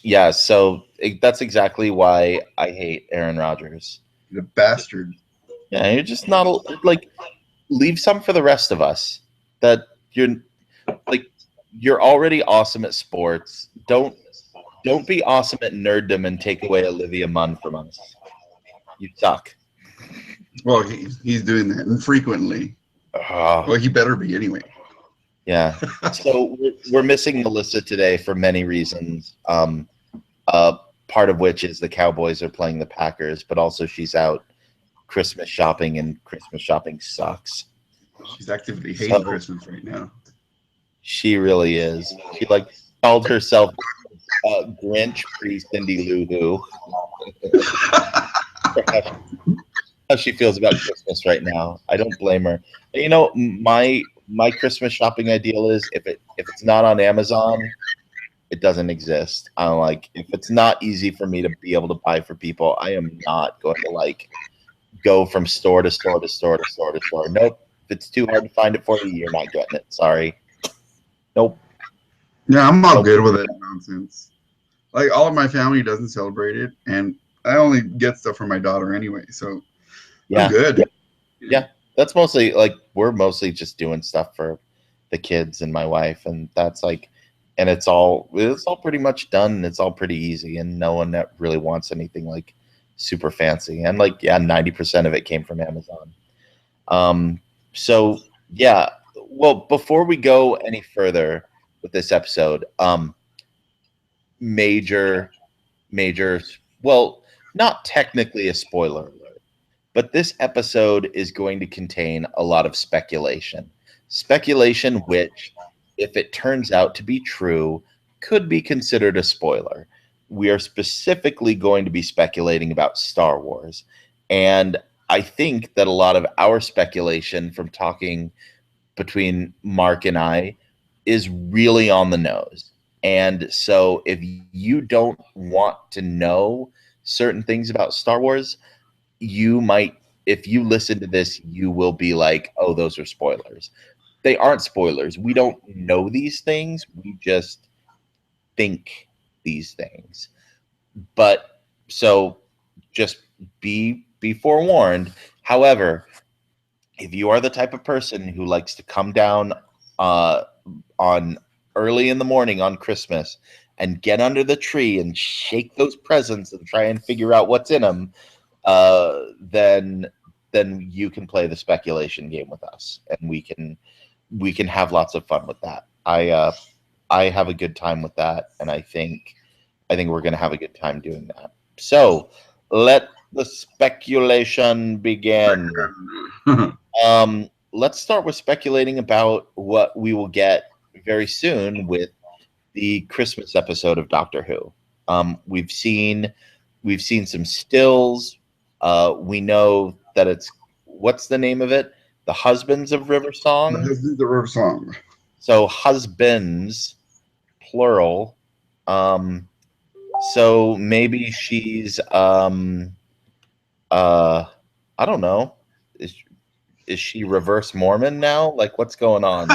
Yeah, so that's exactly why I hate Aaron Rodgers. The bastard. Yeah, you're just not like leave some for the rest of us. That you're like you're already awesome at sports. Don't be awesome at nerddom and take away Olivia Munn from us. You suck. Well, he's doing that infrequently. Ah, Well, he better be anyway. yeah. So we're missing Melissa today for many reasons. Uh, Part of which is the Cowboys are playing the Packers, but also she's out Christmas shopping, and Christmas shopping sucks. She's actively hating So Christmas right now. she really is. She like called herself Grinch pre Cindy Lou Who for how she feels about Christmas right now. I don't blame her. You know, my Christmas shopping ideal is if it's not on Amazon, it doesn't exist. I don't like if it's not easy for me to be able to buy for people, I am not going to like go from store to store to store to store to store. Nope. If it's too hard to find it for you, you're not getting it. Sorry. Nope. Yeah, I'm all Nope. good with it nonsense. Like all of my family doesn't celebrate it, and I only get stuff from my daughter anyway, so I'm Yeah. good. Yeah. That's mostly like we're mostly just doing stuff for the kids and my wife, and that's like and it's all pretty much done. It's all pretty easy, and no one that really wants anything like super fancy. And like, yeah, 90% of it came from Amazon. Um, so yeah, well, before we go any further with this episode, major, major, well, not technically a spoiler alert, but this episode is going to contain a lot of speculation. Speculation, which, if it turns out to be true, could be considered a spoiler. We are specifically going to be speculating about Star Wars. And I think that a lot of our speculation from talking between Mark and I is really on the nose. And so if you don't want to know certain things about Star Wars, you might, if you listen to this, you will be like, oh, those are spoilers. They aren't spoilers. We don't know these things. We just think these things. But so just be forewarned. However, if you are the type of person who likes to come down uh, on early in the morning on Christmas and get under the tree and shake those presents and try and figure out what's in them, then you can play the speculation game with us, and we can have lots of fun with that. I have a good time with that, and I think we're going to have a good time doing that. So let the speculation begin. Let's start with speculating about what we will get very soon with the Christmas episode of Doctor Who. We've seen some stills. We know that it's what's the name of it? The Husbands of River Song. This is the River Song. So husbands, plural. Um, so maybe she's uh I don't know. Is she reverse Mormon now? Like what's going on?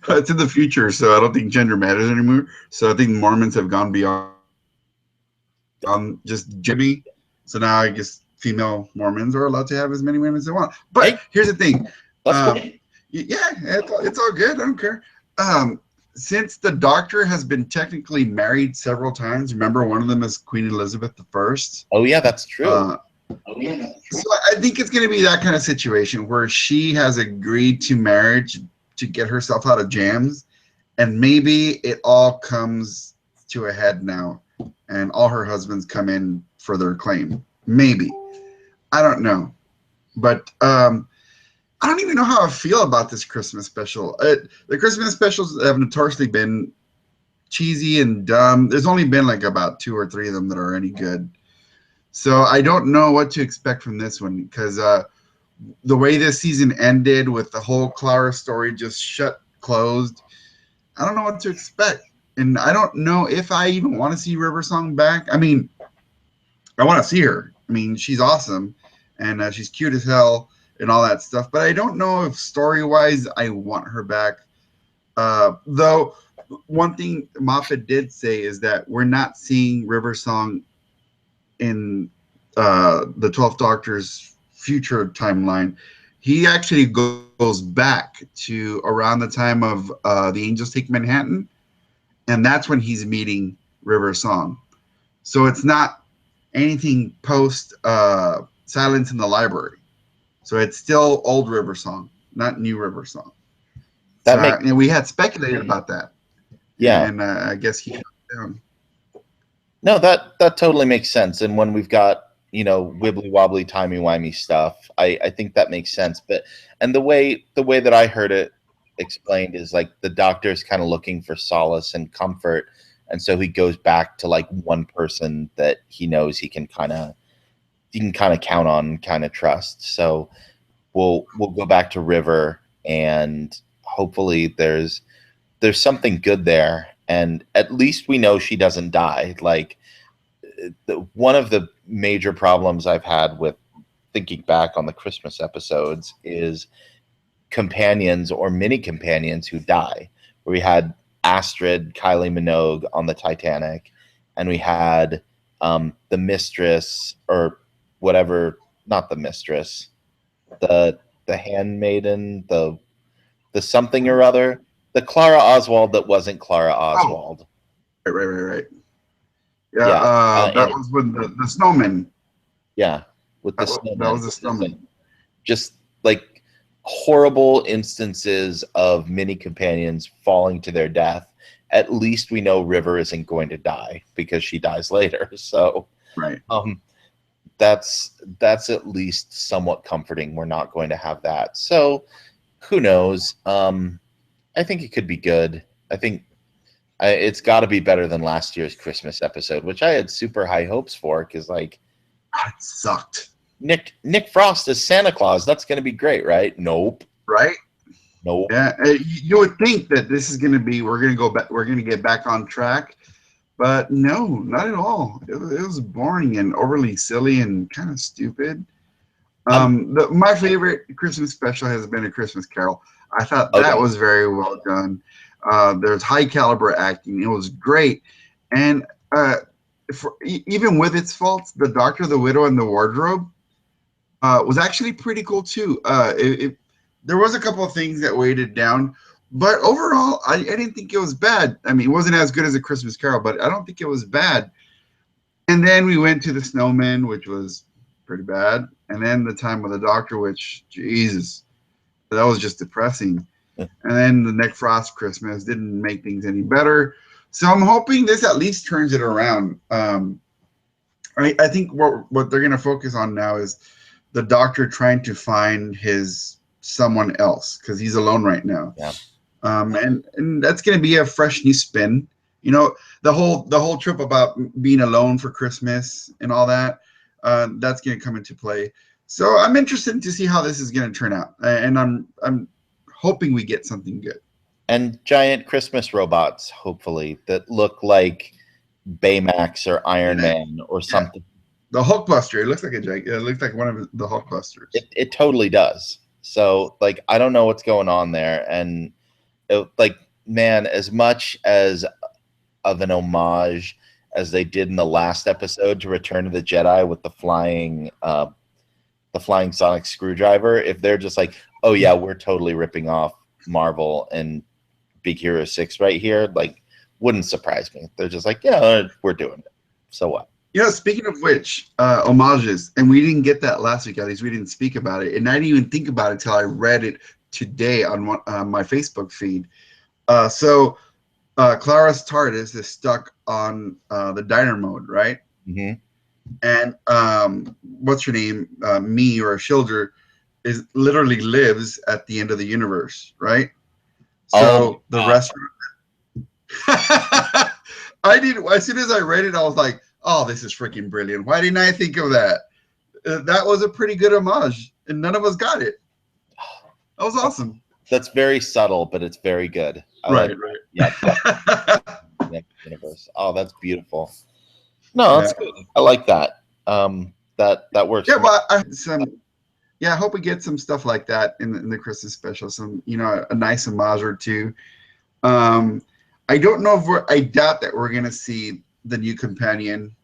It's in the future, so I don't think gender matters anymore. So I think Mormons have gone beyond just Jimmy. So now I guess female Mormons are allowed to have as many women as they want. But Hey, here's the thing. that's cool. Yeah, it's all good. I don't care. Since the Doctor has been technically married several times, remember one of them is Queen Elizabeth I. Oh yeah, that's true. So I think it's going to be that kind of situation where she has agreed to marriage to get herself out of jams, and maybe it all comes to a head now, and all her husbands come in for their claim. Maybe. I don't know, but I don't even know how I feel about this Christmas special. The Christmas specials have notoriously been cheesy and dumb. There's only been like about 2 or 3 of them that are any good. So I don't know what to expect from this one because the way this season ended with the whole Clara story just closed, I don't know what to expect. And I don't know if I even want to see River Song back. I mean, I want to see her. I mean, she's awesome and she's cute as hell and all that stuff. But I don't know if story-wise I want her back. Though one thing Moffat did say is that we're not seeing River Song in the 12th Doctor's future timeline. He actually goes back to around the time of the Angels Take Manhattan, and that's when he's meeting River Song. So it's not anything post Silence in the Library. So it's still old River Song, not new River Song. So That makes we had speculated about that, yeah. and I guess he shut it down. No, that totally makes sense. And when we've got, wibbly wobbly timey wimey stuff, I think that makes sense. But and the way that I heard it explained is like the doctor's kind of looking for solace and comfort, and so he goes back to like one person that he knows he can kind of count on, kind of trust. So we'll go back to River, and hopefully there's something good there, and at least we know she doesn't die. Like one of the major problems I've had with thinking back on the Christmas episodes is companions or mini companions who die. Where we had Astrid, Kylie Minogue on the Titanic, and we had the mistress or whatever, not the mistress, the handmaiden, the something or other, the Clara Oswald that wasn't Clara Oh, Oswald. right. Yeah, Yeah, that was when the snowman. yeah, with the That snowman. was the snowman. Just like horrible instances of mini companions falling to their death. At least we know River isn't going to die because she dies later. So Right. um, that's at least somewhat comforting. We're not going to have that. So who knows? I think it could be good. I think it's got to be better than last year's Christmas episode, which I had super high hopes for. Because like God, it sucked. Nick Frost as Santa Claus, that's going to be great, right? Nope, Right. nope. Yeah, you would think that this is going to be we're going to go back, we're going to get back on track, but no, not at all. It was boring and overly silly and kind of stupid. I'm My favorite Christmas special has been A Christmas Carol. I thought oh that yeah, was very well done. There's high caliber acting. It was great, and even with its faults, the Doctor, the Widow, and the Wardrobe was actually pretty cool too. There was a couple of things that weighed it down, but overall, I didn't think it was bad. I mean, it wasn't as good as A Christmas Carol, but I don't think it was bad. And then we went to the Snowman, which was pretty bad, and then the Time of the Doctor, which Jesus, that was just depressing. And then the Nick Frost Christmas didn't make things any better. So I'm hoping this at least turns it around. I think what they're going to focus on now is the Doctor trying to find his someone else because he's alone right now. yeah. And that's going to be a fresh new spin. You know, the whole trip about being alone for Christmas and all that. That's going to come into play. So I'm interested to see how this is going to turn out, and I'm hoping we get something good. And giant Christmas robots, hopefully, that look like Baymax or Iron Yeah, Man or yeah. something. The Hulkbuster. It looks like it looks like one of the Hulkbusters. It totally does. So like I don't know what's going on there, and like man, as much as of an homage as they did in the last episode to Return of the Jedi with the flying sonic screwdriver, if they're just like, oh yeah, we're totally ripping off Marvel and Big Hero 6 right here, like wouldn't surprise me. They're just like, yeah, we're doing it. So what? You know, speaking of which, homages, and we didn't get that last week. At least we didn't speak about it, and I didn't even think about it until I read it today on my Facebook feed. Clara's TARDIS is stuck on the diner mode, right? Hmm. And what's her name? Me or Shilder is literally lives at the end of the universe, right? Oh my So the god. restaurant. I did as soon as I read it, I was like, "Oh, this is freaking brilliant! Why didn't I think of that?" That was a pretty good homage, and none of us got it. That was awesome. That's very subtle, but it's very good. I like Right, it. Yeah, definitely next universe. Oh, that's beautiful. No, yeah, that's good. I like that. That works yeah. for me. Well, yeah, I hope we get some stuff like that in the Christmas special. Some, a nice homage or two. Um, I don't know if I doubt that we're gonna see the new companion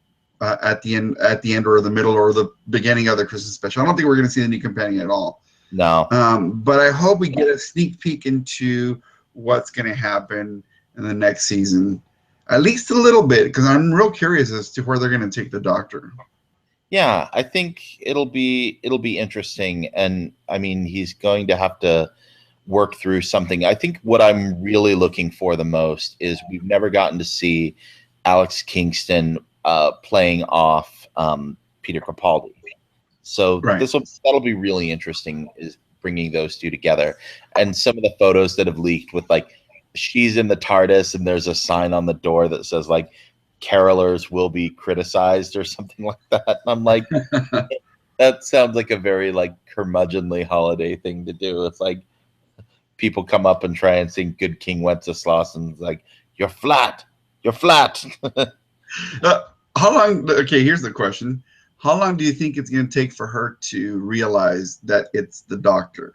at the end or the middle or the beginning of the Christmas special. I don't think we're gonna see the new companion at all. No. But I hope we get a sneak peek into what's gonna happen in the next season, at least a little bit, because I'm real curious as to where they're gonna take the Doctor. Yeah, I think it'll be interesting, and I mean he's going to have to work through something. I think what I'm really looking for the most is we've never gotten to see Alex Kingston playing off Peter Capaldi. So Right. that'll be really interesting, is bringing those two together. And some of the photos that have leaked with like she's in the TARDIS and there's a sign on the door that says like carolers will be criticized or something like that. And I'm like, that sounds like a very like curmudgeonly holiday thing to do. It's like people come up and try and sing Good King Wenceslas and it's like, you're flat. You're flat. How long? Okay, here's the question: how long do you think it's going to take for her to realize that it's the Doctor?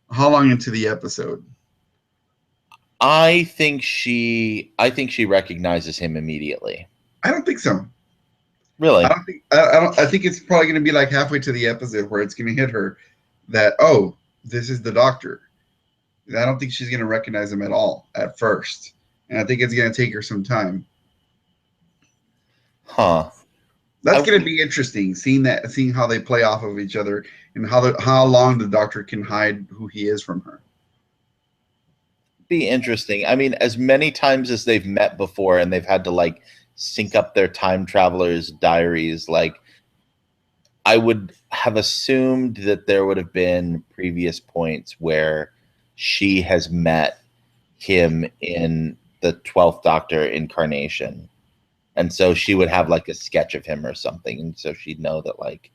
How long into the episode? I think she recognizes him immediately. I don't think so. I Really? don't think. I don't. I think it's probably going to be like halfway to the episode where it's going to hit her that, oh, this is the Doctor. I don't think she's going to recognize him at all at first, and I think it's going to take her some time. Huh. That's I going to be interesting, seeing how they play off of each other, and how long the Doctor can hide who he is from her. be interesting. I mean, as many times as they've met before and they've had to like sync up their time travelers' diaries, like I would have assumed that there would have been previous points where she has met him in the 12th Doctor incarnation. And so she would have like a sketch of him or something. And so she'd know that, like,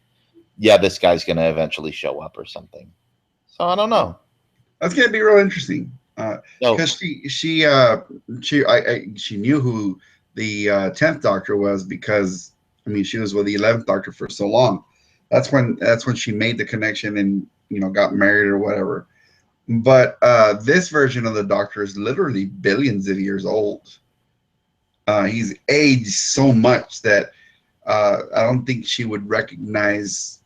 yeah, this guy's going to eventually show up or something. So I don't know. That's going to be real interesting So, because she knew who the 10th Doctor was, because I mean she was with the 11th Doctor for so long. That's when she made the connection and got married or whatever. But this version of the Doctor is literally billions of years old. He's aged so much that I don't think she would recognize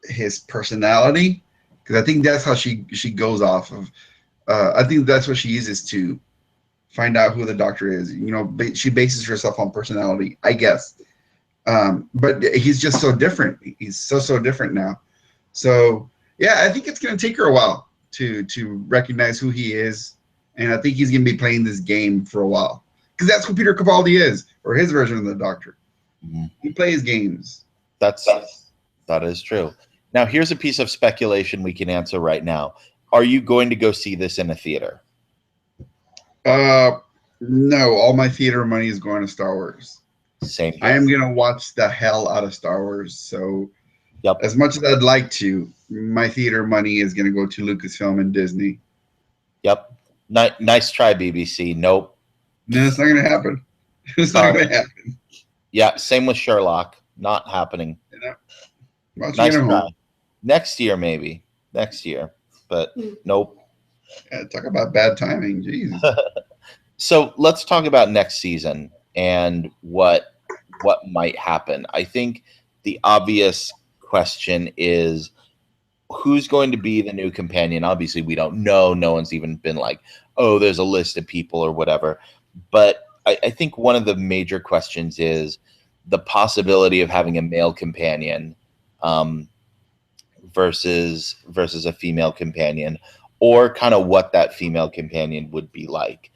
his personality, because I think that's how she goes off of. I think that's what she uses to find out who the Doctor is. She bases herself on personality, I guess. But he's just so different. He's so different now. So yeah, I think it's going to take her a while to recognize who he is, and I think he's going to be playing this game for a while, because that's what Peter Capaldi is, or his version of the Doctor. He plays games. that is true. Now, here's a piece of speculation we can answer right now. Are you going to go see this in a theater? No, all my theater money is going to Star Wars. Same I here. am gonna watch the hell out of Star Wars. So, Yep. as much as I'd like to, my theater money is gonna go to Lucasfilm and Disney. Yep. Nice try, BBC. Nope. No, it's not gonna happen. It's not gonna happen. Yeah, same with Sherlock. Not happening. Watching Nice it at try. home. Next year, maybe. Next year. But nope. Yeah, talk about bad timing. Jesus. So let's talk about next season and what might happen. I think the obvious question is who's going to be the new companion. Obviously, we don't know. No one's even been like, oh, there's a list of people or whatever. But I think one of the major questions is the possibility of having a male companion versus a female companion, or kind of what that female companion would be like.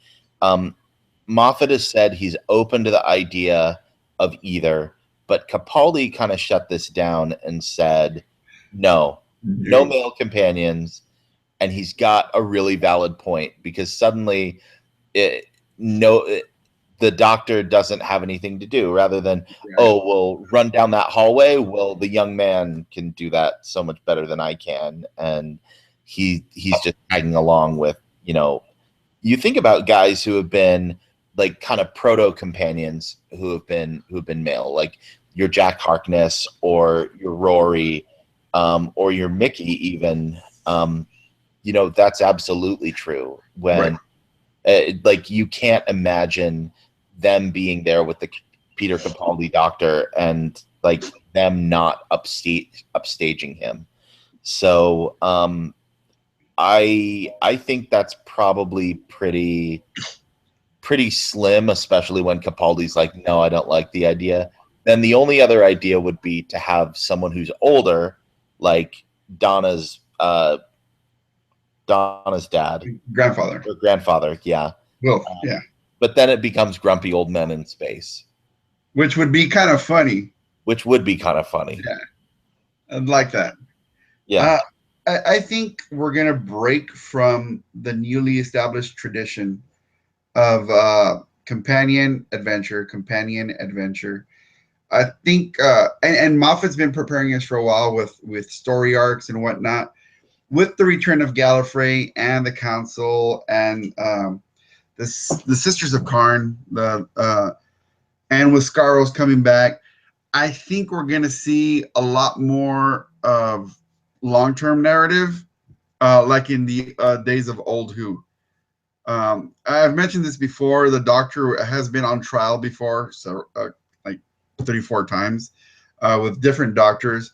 Moffat has said he's open to the idea of either, but Capaldi kind of shut this down and said, no male companions. And he's got a really valid point, because suddenly the Doctor doesn't have anything to do, rather than, oh, we'll run down that hallway. Well, the young man can do that so much better than I can. And he's just tagging along with, you think about guys who have been like kind of proto companions who have been male, like your Jack Harkness or your Rory, or your Mickey even. That's absolutely true. When Like you can't imagine them being there with the Peter Capaldi doctor and like them not upstaging him. So I think that's probably pretty slim, especially when Capaldi's like, no, I don't like the idea. Then the only other idea would be to have someone who's older, like Donna's Donna's dad Grandfather. or grandfather, yeah. Well, yeah. But then it becomes grumpy old men in space, Which would be kind of funny. which would be kind of funny. Yeah. I'd like that. Yeah. I think we're going to break from the newly established tradition of companion adventure. I think, and Moffat's been preparing us for a while with story arcs and whatnot. With the return of Gallifrey and the Council and the Sisters of Karn, and with Scaros coming back, I think we're going to see a lot more of long-term narrative, like in the days of Old Who. I've mentioned this before. The Doctor has been on trial before, so like 34 times with different doctors.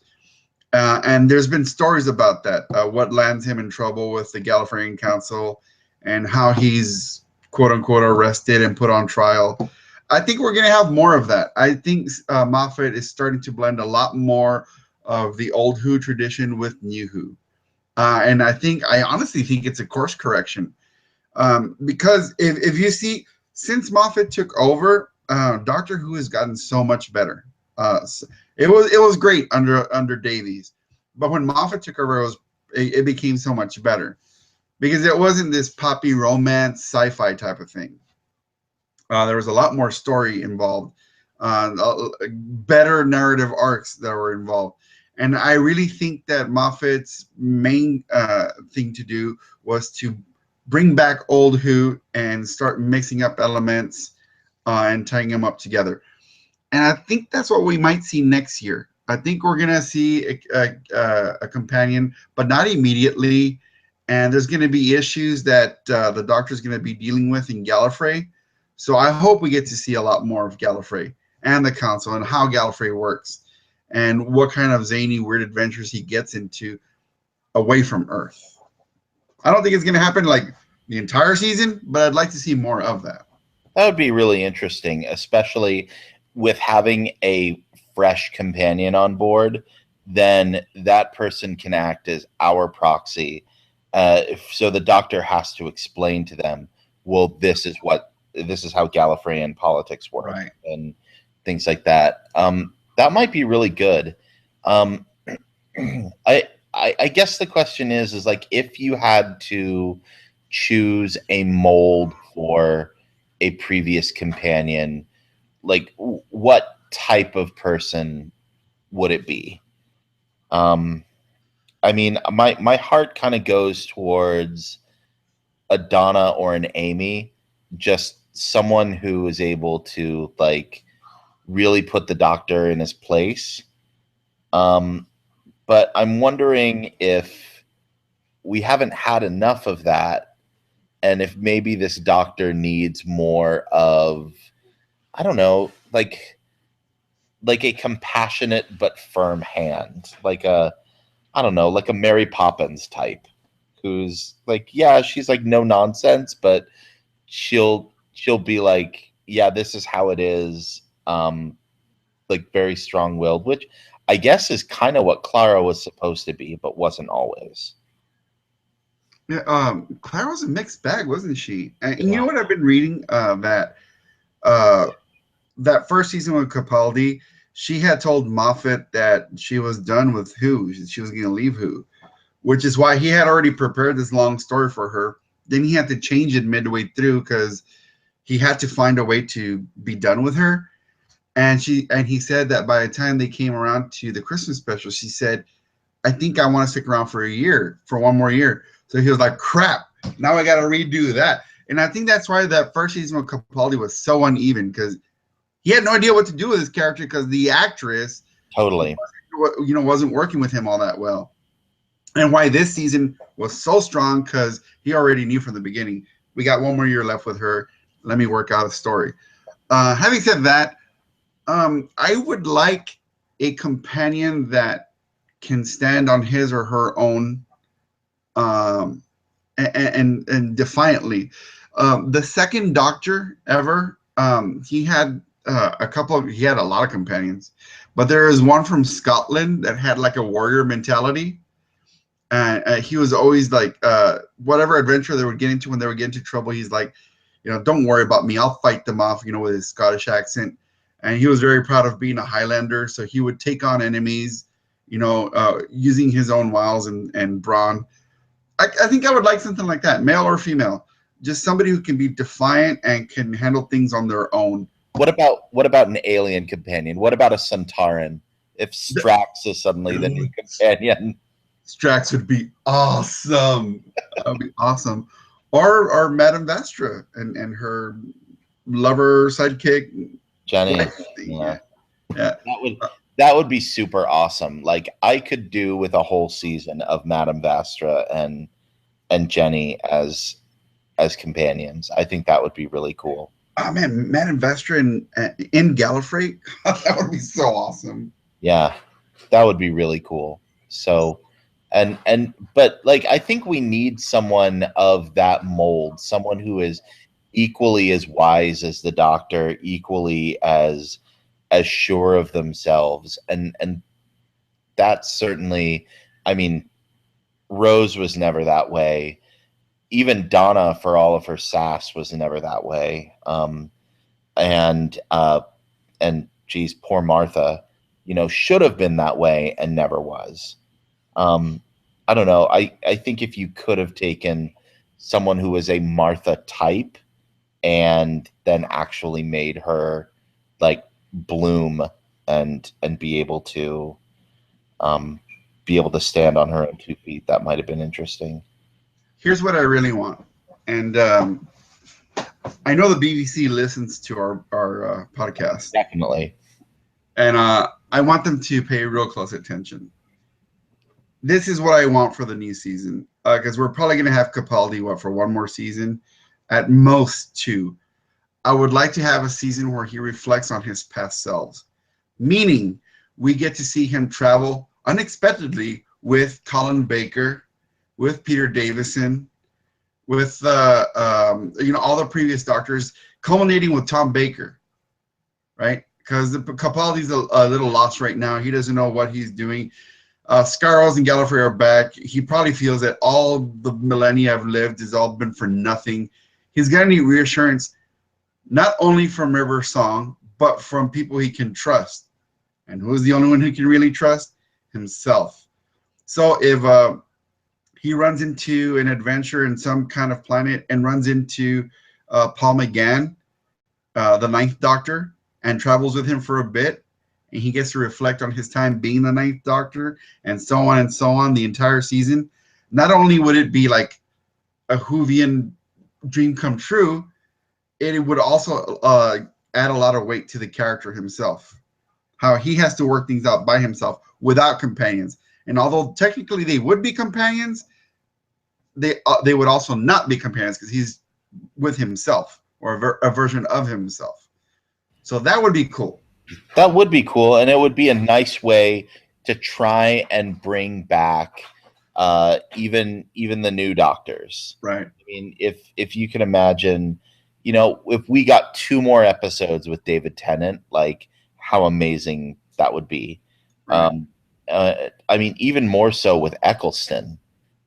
And there's been stories about that, what lands him in trouble with the Gallifreyan Council and how he's quote unquote arrested and put on trial. I think we're going to have more of that. I think Moffat is starting to blend a lot more of the Old Who tradition with New Who. And I honestly think it's a course correction. Because if you see, since Moffat took over, Doctor Who has gotten so much better. It was great under Davies, but when Moffat took over, it became so much better because it wasn't this poppy romance sci-fi type of thing. There was a lot more story involved, better narrative arcs that were involved, and I really think that Moffat's main thing to do was to bring back Old Who and start mixing up elements and tying them up together. And I think that's what we might see next year. I think we're going to see a companion, but not immediately. And there's going to be issues that the Doctor's going to be dealing with in Gallifrey. So I hope we get to see a lot more of Gallifrey and the Council and how Gallifrey works and what kind of zany, weird adventures he gets into away from Earth. I don't think it's going to happen like the entire season, but I'd like to see more of that. That would be really interesting, especially with having a fresh companion on board. Then that person can act as our proxy. So the Doctor has to explain to them, well, this is how Gallifreyan politics work, right, and things like that. That might be really good. I guess the question is like, if you had to choose a mold for a previous companion, like what type of person would it be? I mean, my heart kind of goes towards a Donna or an Amy, just someone who is able to like really put the Doctor in his place. But I'm wondering if we haven't had enough of that, and if maybe this Doctor needs more of, I don't know, like a compassionate but firm hand, like a, I don't know, like a Mary Poppins type, who's like, yeah, she's like no nonsense, but she'll be like, yeah, this is how it is, like very strong-willed, which I guess is kind of what Clara was supposed to be, but wasn't always. Yeah, Clara was a mixed bag, wasn't she? And Yeah. you know what I've been reading that that first season with Capaldi, she had told Moffat that she was done with Who. She was going to leave Who, which is why he had already prepared this long story for her. Then he had to change it midway through because he had to find a way to be done with her. And he said that by the time they came around to the Christmas special, she said, I think I want to stick around for one more year. So he was like, crap, now I got to redo that. And I think that's why that first season with Capaldi was so uneven, because he had no idea what to do with his character because the actress Totally. wasn't working with him all that well. And why this season was so strong, because he already knew from the beginning, We got one more year left with her. Let me work out a story. Having said that, I would like a companion that can stand on his or her own, um, and defiantly. The second Doctor ever, he had he had a lot of companions, but there is one from Scotland that had like a warrior mentality. And he was always like, whatever adventure they would get into, when they would get into trouble, he's like, don't worry about me. I'll fight them off, with his Scottish accent. And he was very proud of being a Highlander. So he would take on enemies, using his own wiles and brawn. I think I would like something like that, male or female. Just somebody who can be defiant and can handle things on their own. What about an alien companion? What about a Centauran? If Strax is suddenly the new companion. Strax would be awesome. That would be awesome. Or Madame Vestra and her lover sidekick Jenny. Yeah. That would be super awesome. Like, I could do with a whole season of Madame Vastra and Jenny as companions. I think that would be really cool. Oh man, Madame Vestra in Gallifrey, that would be so awesome. Yeah, that would be really cool. So, but like, I think we need someone of that mold, someone who is equally as wise as the Doctor, equally as sure of themselves, and that's certainly, I mean, Rose was never that way. Even Donna, for all of her sass, was never that way. And geez, poor Martha, should have been that way and never was. I don't know. I think if you could have taken someone who was a Martha type and then actually made her like bloom and be able to stand on her own 2 feet, that might have been interesting. Here's what I really want, and I know the BBC listens to our podcast. Definitely. And I want them to pay real close attention. This is what I want for the new season, because we're probably going to have Capaldi for one more season, at most two. I would like to have a season where he reflects on his past selves, meaning we get to see him travel unexpectedly with Colin Baker, with Peter Davison, with all the previous Doctors, culminating with Tom Baker, right? Because Capaldi's a little lost right now. He doesn't know what he's doing. Scarrows and Gallifrey are back. He probably feels that all the millennia I've lived has all been for nothing. He's going to need reassurance, not only from River Song, but from people he can trust. And who's the only one who can really trust? Himself. So if he runs into an adventure in some kind of planet and runs into Paul McGann, the Ninth Doctor, and travels with him for a bit, and he gets to reflect on his time being the Ninth Doctor, and so on the entire season, not only would it be like a Whovian dream come true, it would also add a lot of weight to the character himself, how he has to work things out by himself without companions. And although technically they would be companions, they would also not be companions because he's with himself, or a version of himself. So that would be cool. That would be cool, and it would be a nice way to try and bring back even the new Doctors. Right. I mean, if you can imagine, if we got 2 more episodes with David Tennant, like, how amazing that would be. Right. I mean, even more so with Eccleston.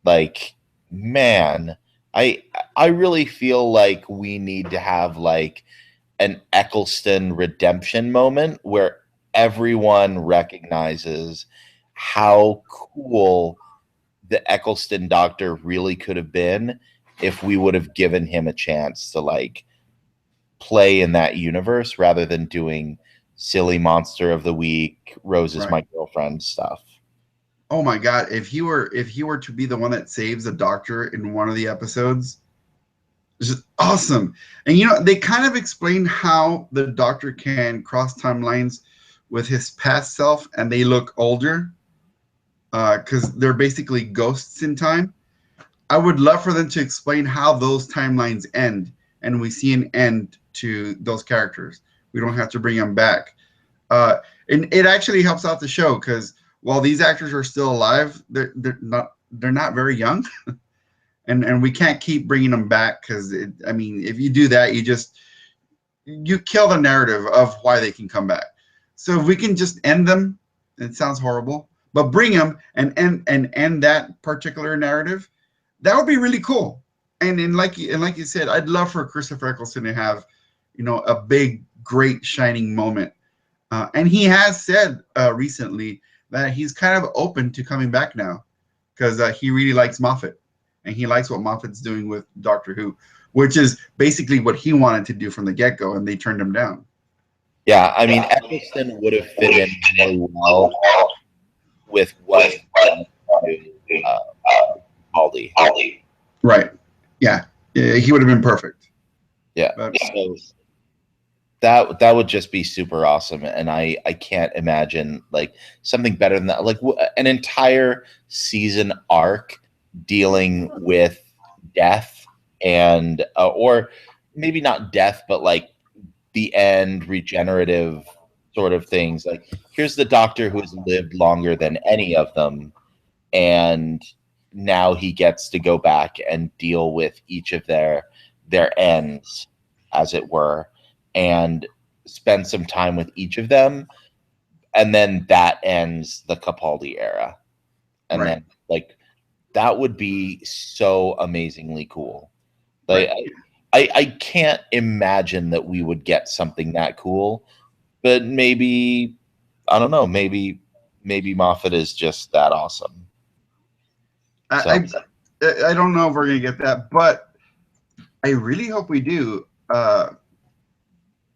Like, man, I really feel like we need to have like an Eccleston redemption moment where everyone recognizes how cool the Eccleston Doctor really could have been if we would have given him a chance to like play in that universe rather than doing silly Monster of the Week, Rose is my girlfriend stuff. Oh my God! If he were to be the one that saves a Doctor in one of the episodes, it's just awesome. And they kind of explain how the Doctor can cross timelines with his past self, and they look older because they're basically ghosts in time. I would love for them to explain how those timelines end, and we see an end to those characters. We don't have to bring them back, uh, and it actually helps out the show because while these actors are still alive, they're not very young, and we can't keep bringing them back because I mean, if you do that, you kill the narrative of why they can come back. So if we can just end them, it sounds horrible, but bring them and end that particular narrative, that would be really cool. And like you said, I'd love for Christopher Eccleston to have, a big, great, shining moment. And he has said recently that he's kind of open to coming back now because he really likes Moffat and he likes what Moffat's doing with Doctor Who, which is basically what he wanted to do from the get go, and they turned him down. Yeah, I mean, Eccleston would have fit in really well with what Aldi. Right. Yeah. Yeah, he would have been perfect. Yeah. But So that would just be super awesome, and I can't imagine like something better than that. Like an entire season arc dealing with death and or maybe not death, but like the end, regenerative sort of things. Like here's the Doctor who has lived longer than any of them, and now he gets to go back and deal with each of their ends, as it were, and spend some time with each of them, and then that ends the Capaldi era, and right. then like that would be so amazingly cool. Like Right. I can't imagine that we would get something that cool, but maybe I don't know, maybe Moffat is just that awesome. So I I don't know if we're gonna get that, but I really hope we do.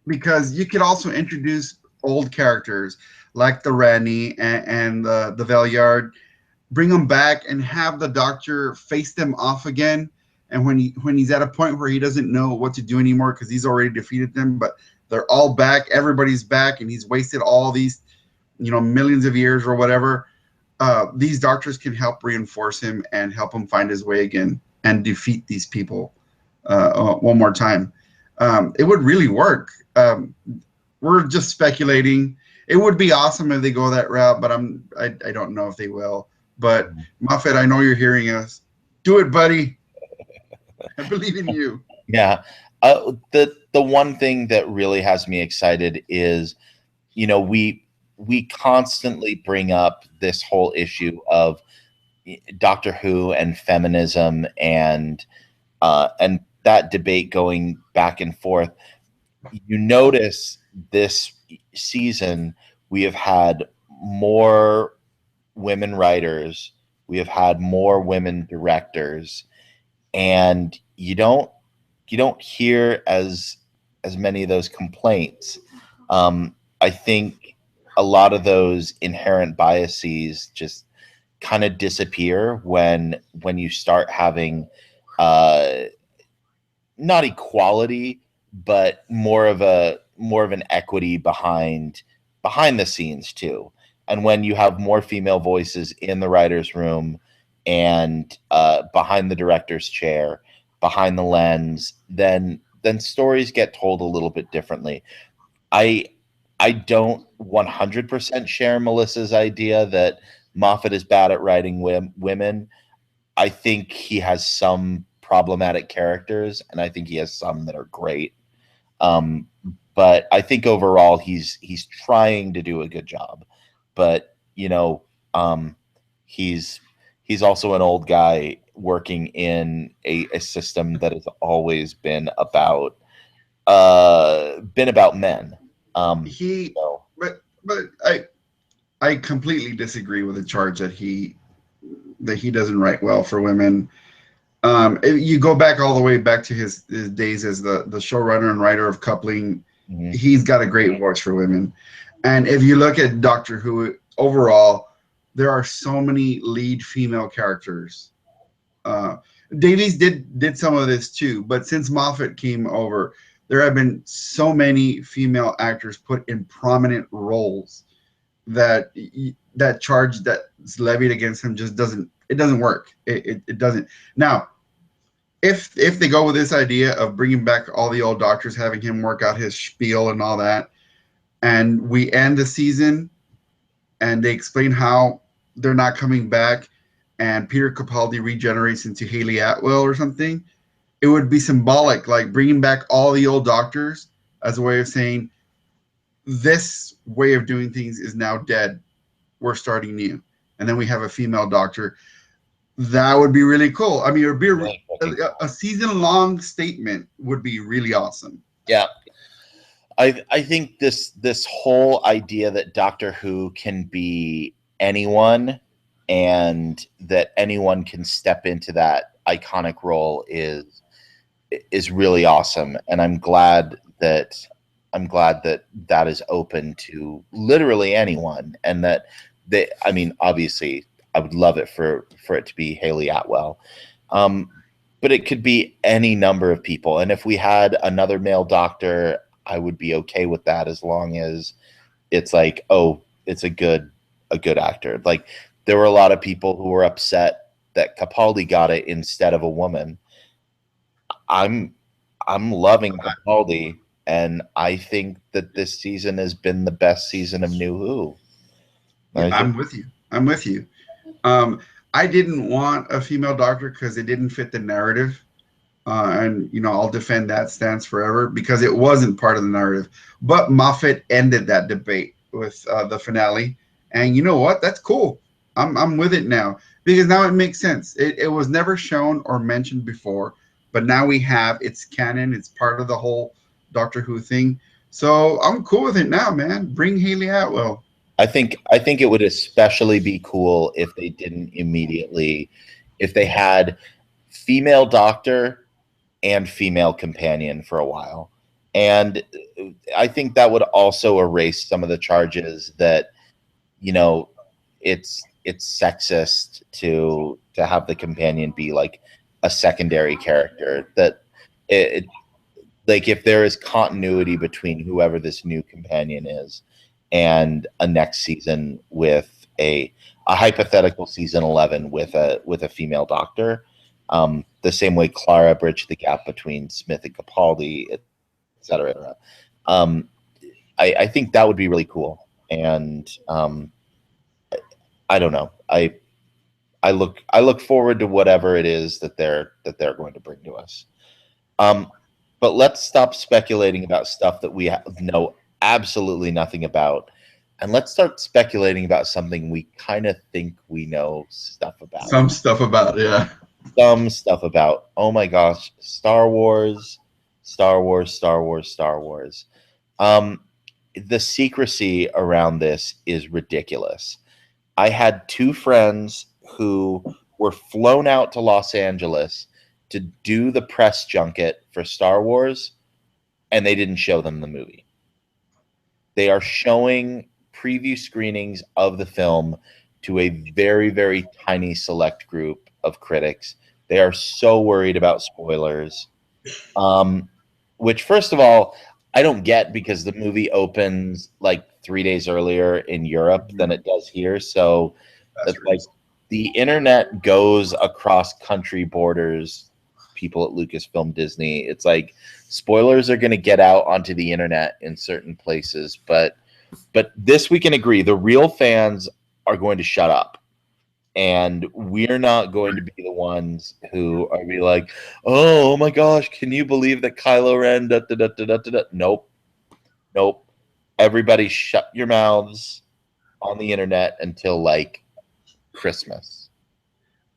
Because you could also introduce old characters like the Rani and the Velyard, bring them back and have the Doctor face them off again. And when he's at a point where he doesn't know what to do anymore because he's already defeated them, but they're all back, everybody's back, and he's wasted all these, millions of years or whatever. These Doctors can help reinforce him and help him find his way again and defeat these people one more time. It would really work. We're just speculating. It would be awesome if they go that route, but I don't know if they will. But Moffat, I know you're hearing us. Do it, buddy. I believe in you. yeah, the one thing that really has me excited is, we constantly bring up this whole issue of Doctor Who and feminism and that debate going back and forth. You notice this season we have had more women writers, we have had more women directors, and you don't hear as many of those complaints. I think a lot of those inherent biases just kind of disappear when you start having uh, not equality, but more of an equity behind the scenes too. And when you have more female voices in the writers' room and behind the director's chair, behind the lens, then stories get told a little bit differently. I I don't 100% share Melissa's idea that Moffat is bad at writing women. I think he has some problematic characters, and I think he has some that are great. Um, but I think overall he's trying to do a good job. But um, he's he's also an old guy working in a system that has always been about men. He, So but I completely disagree with the charge that he doesn't write well for women. If you go back all the way back to his days as the showrunner and writer of Coupling. mhm, He's got a great voice for women. And if you look at Doctor Who overall, there are so many lead female characters. Uh, Davies did some of this too, but since Moffat came over, there have been so many female actors put in prominent roles that that charge that's levied against him just It doesn't work. It doesn't. Now, if they go with this idea of bringing back all the old doctors, having him work out his spiel and all that, and we end the season and they explain how they're not coming back, and Peter Capaldi regenerates into Haley Atwell or something, it would be symbolic, like bringing back all the old doctors as a way of saying this way of doing things is now dead. We're starting new, and then we have a female doctor. That would be really cool. I mean, it would be Really fucking a season-long statement would be really awesome. Yeah. I think this whole idea that Doctor Who can be anyone and that anyone can step into that iconic role is really awesome, and I'm glad that that is open to literally anyone, and that they, I mean, obviously I would love it for it to be Haley Atwell, um, but it could be any number of people, and if we had another male doctor, I would be okay with that as long as it's like, oh, it's a good actor. Like there were a lot of people who were upset that Capaldi got it instead of a woman. I'm I'm loving Capaldi, and I think that this season has been the best season of New Who. Yeah, I think, I'm with you. I'm with you. Um, I didn't want a female doctor because it didn't fit the narrative. And I'll defend that stance forever because it wasn't part of the narrative. But Moffat ended that debate with the finale, and you know what? That's cool. I'm with it now because now it makes sense. It was never shown or mentioned before, but now we have it's canon. It's part of the whole Doctor Who thing. So I'm cool with it now, man. Bring Haley Atwell. I think it would especially be cool if they didn't immediately, if they had female doctor and female companion for a while. And I think that would also erase some of the charges that, you know, it's sexist to have the companion be like a secondary character. That it like if there is continuity between whoever this new companion is and a next season with a hypothetical season 11 with a female doctor, the same way Clara bridged the gap between Smith and Capaldi, et cetera, et cetera. Um, I think that would be really cool. And I don't know. I look forward to whatever it is that they're going to bring to us. Um, but let's stop speculating about stuff that we know absolutely nothing about, and let's start speculating about something we kind of think we know stuff about. Some stuff about it, yeah. Some stuff about. Oh my gosh, Star Wars, Star Wars, Star Wars, Star Wars. Um, the secrecy around this is ridiculous. I had two friends who were flown out to Los Angeles to do the press junket for Star Wars, and they didn't show them the movie. They are showing preview screenings of the film to a very, very tiny select group of critics. They are so worried about spoilers. Um, which, first of all, I don't get because the movie opens like 3 days earlier in Europe than it does here. So That's that's like reason. the internet goes across country borders. People at Lucasfilm Disney, it's like spoilers are going to get out onto the internet in certain places, but this we can agree the real fans are going to shut up, and we're not going to be the ones who are be like, oh my gosh, can you believe that Kylo Ren? Da, da, da, da, da, da. Nope, nope. Everybody, shut your mouths on the internet until like Christmas.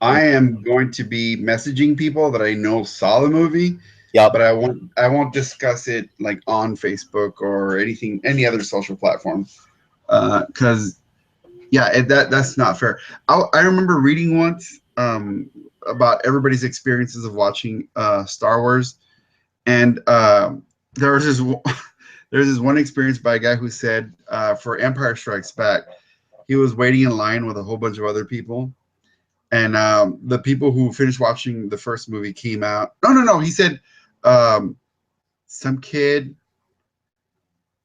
I am going to be messaging people that I know saw the movie, but Yep. I won't discuss it like on Facebook or any other social platform because yeah, that's not fair. I remember reading once about everybody's experiences of watching Star Wars, and there was this there's this one experience by a guy who said for Empire Strikes Back, he was waiting in line with a whole bunch of other people, and the people who finished watching the first movie came out. No. He said um, some kid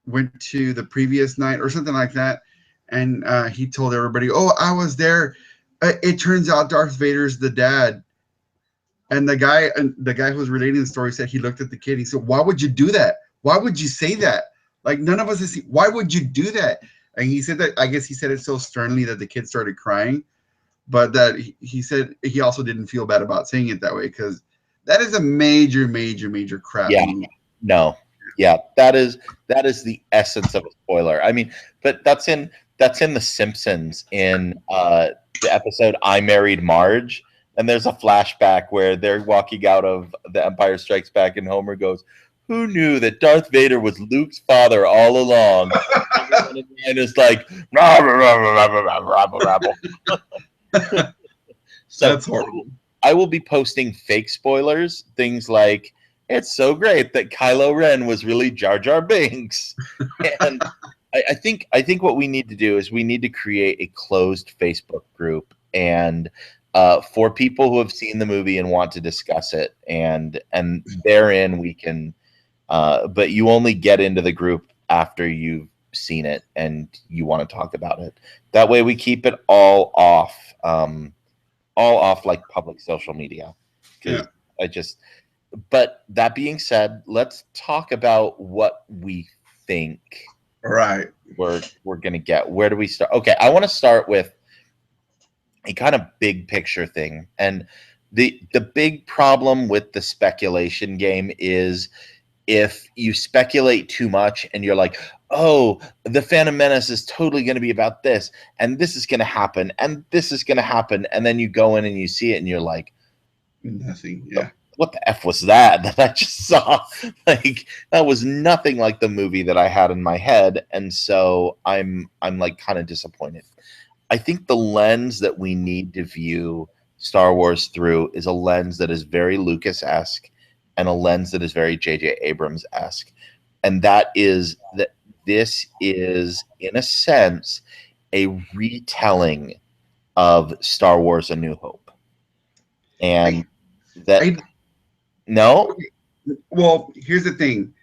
went to the previous night or something like that, and he told everybody, "Oh, I was there. It turns out Darth Vader's the dad. And the guy who was relating the story said he looked at the kid. He said, "Why would you do that? Why would you say that? Like none of us has seen. Why would you do that?" And he said that. I guess he said it so sternly that the kid started crying. But that he said he also didn't feel bad about saying it that way because that is a major, major, major crap Yeah. move. No. Yeah, that is the essence of a spoiler. I mean, but that's in The Simpsons in the episode I Married Marge, and there's a flashback where they're walking out of The Empire Strikes Back, and Homer goes, "Who knew that Darth Vader was Luke's father all along?" And it's like, rabble, rabble, rabble, rabble, rabble. So That's horrible. I will be posting fake spoilers, things like it's so great that Kylo Ren was really Jar Jar Binks, and I think what we need to do is we need to create a closed Facebook group and for people who have seen the movie and want to discuss it, and therein we can. But you only get into the group after you've seen it and you want to talk about it. That way, we keep it all off like public social media. Because Yeah. I just. But that being said, let's talk about what we think Right. we're gonna get. Where do we start? Okay, I want to start with a kind of big picture thing, and the big problem with the speculation game is if you speculate too much and you're like, oh, the Phantom Menace is totally going to be about this, and this is going to happen, and this is going to happen, and then you go in and you see it, and you're like, Nothing. Yeah. what the F was that I just saw? Like that was nothing like the movie that I had in my head, and so I'm like kind of disappointed. I think the lens that we need to view Star Wars through is a lens that is very Lucas-esque and a lens that is very J.J. Abrams-esque. And that is that this is, in a sense, a retelling of Star Wars A New Hope. And that, I no? okay. Well, here's the thing.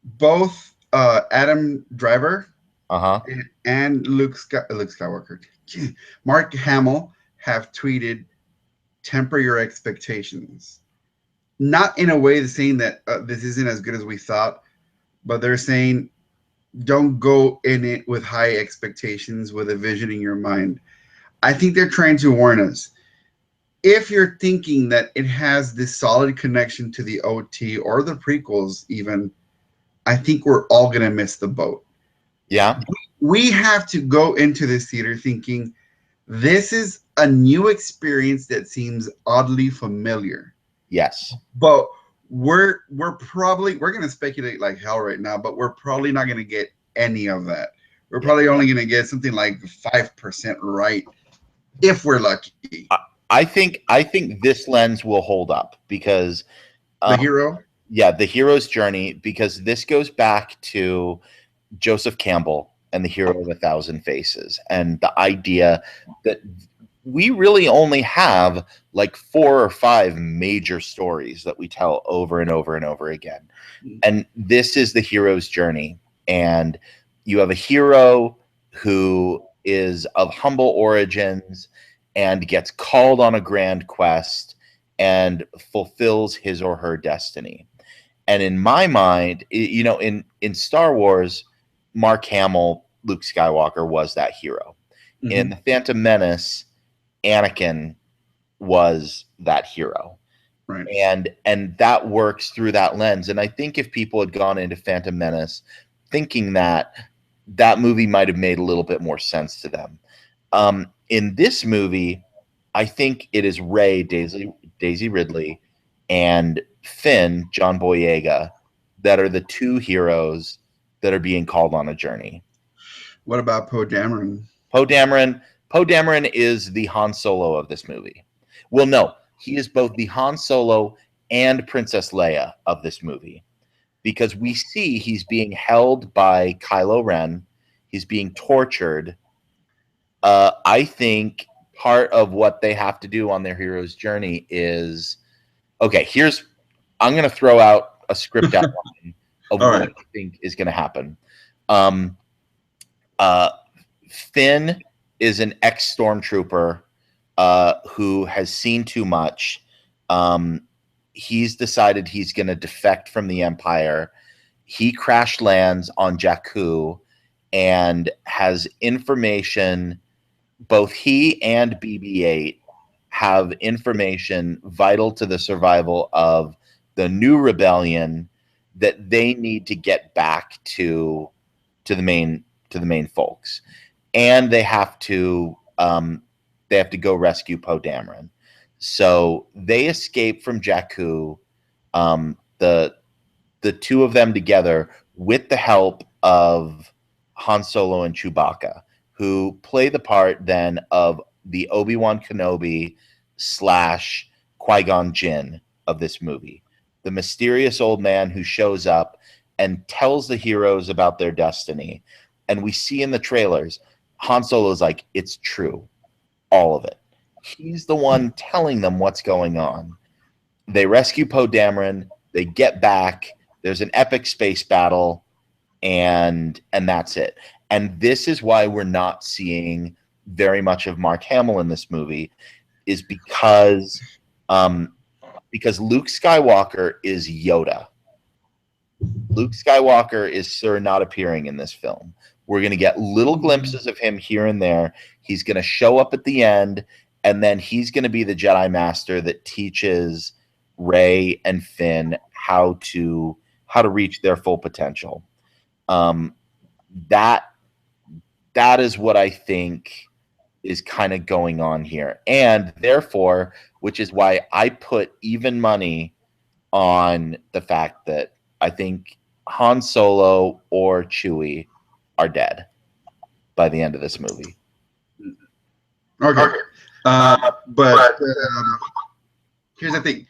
Both Adam Driver Uh-huh. and Luke Skywalker, Mark Hamill have tweeted, "Temper your expectations." Not in a way saying that this isn't as good as we thought, but they're saying don't go in it with high expectations with a vision in your mind. I think they're trying to warn us. If you're thinking that it has this solid connection to the OT or the prequels, even, I think we're all going to miss the boat. Yeah. We have to go into this theater thinking this is a new experience that seems oddly familiar. Yes. But we're going to speculate like hell right now, but we're probably not going to get any of that. We're Yeah. probably only going to get something like 5% right if we're lucky. I think this lens will hold up because The hero. yeah, the hero's journey, because this goes back to Joseph Campbell and the Hero of a Thousand Faces, and the idea that we really only have like 4 or 5 major stories that we tell over and over and over again. And this is the hero's journey. And you have a hero who is of humble origins and gets called on a grand quest and fulfills his or her destiny. And in my mind, in Star Wars, Mark Hamill, Luke Skywalker was that hero. Mm-hmm. In The Phantom Menace, Anakin was that hero. Right. And that works through that lens. And I think if people had gone into Phantom Menace thinking that, that movie might have made a little bit more sense to them. In this movie, I think it is Rey, Daisy Ridley, and Finn, John Boyega, that are the 2 heroes that are being called on a journey. What about Poe Dameron? Poe Dameron is the Han Solo of this movie. Well, no, he is both the Han Solo and Princess Leia of this movie, because we see he's being held by Kylo Ren. He's being tortured. I think part of what they have to do on their hero's journey is, okay, I'm going to throw out a script outline of what I think is going to happen. Finn is an ex-stormtrooper who has seen too much. He's decided he's going to defect from the Empire. He crash lands on Jakku and has information. Both he and BB-8 have information vital to the survival of the new rebellion that they need to get back to the main folks, and they have to go rescue Poe Dameron. So they escape from Jakku, the two of them together, with the help of Han Solo and Chewbacca, who play the part then of the Obi-Wan Kenobi / Qui-Gon Jinn of this movie, the mysterious old man who shows up and tells the heroes about their destiny. And we see in the trailers, Han Solo's like, it's true, all of it. He's the one telling them what's going on. They rescue Poe Dameron, they get back, there's an epic space battle, and that's it. And this is why we're not seeing very much of Mark Hamill in this movie, is because Luke Skywalker is Yoda. Luke Skywalker is Sir not appearing in this film. We're going to get little glimpses of him here and there. He's going to show up at the end, and then he's going to be the Jedi Master that teaches Rey and Finn how to reach their full potential. That is what I think is kind of going on here. And therefore, which is why I put even money on the fact that I think Han Solo or Chewie are dead by the end of this movie. Okay. But here's the thing.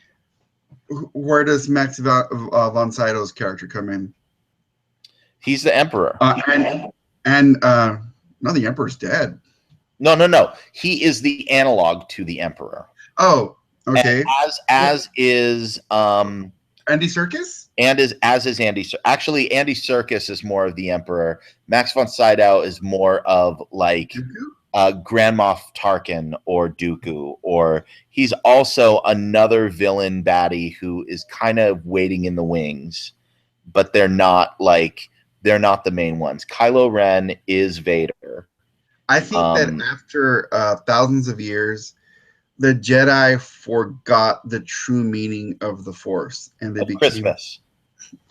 Where does Max von Sydow's character come in? He's the Emperor. And no, the Emperor's dead. No. He is the analog to the Emperor. Oh, okay. And as is Andy Serkis? And as is Andy. Actually, Andy Serkis is more of the Emperor. Max von Sydow is more of like Grand Moff Tarkin or Dooku, or he's also another villain baddie who is kind of waiting in the wings, but they're not the main ones. Kylo Ren is Vader. I think that after thousands of years, the Jedi forgot the true meaning of the Force, and they became Christmas.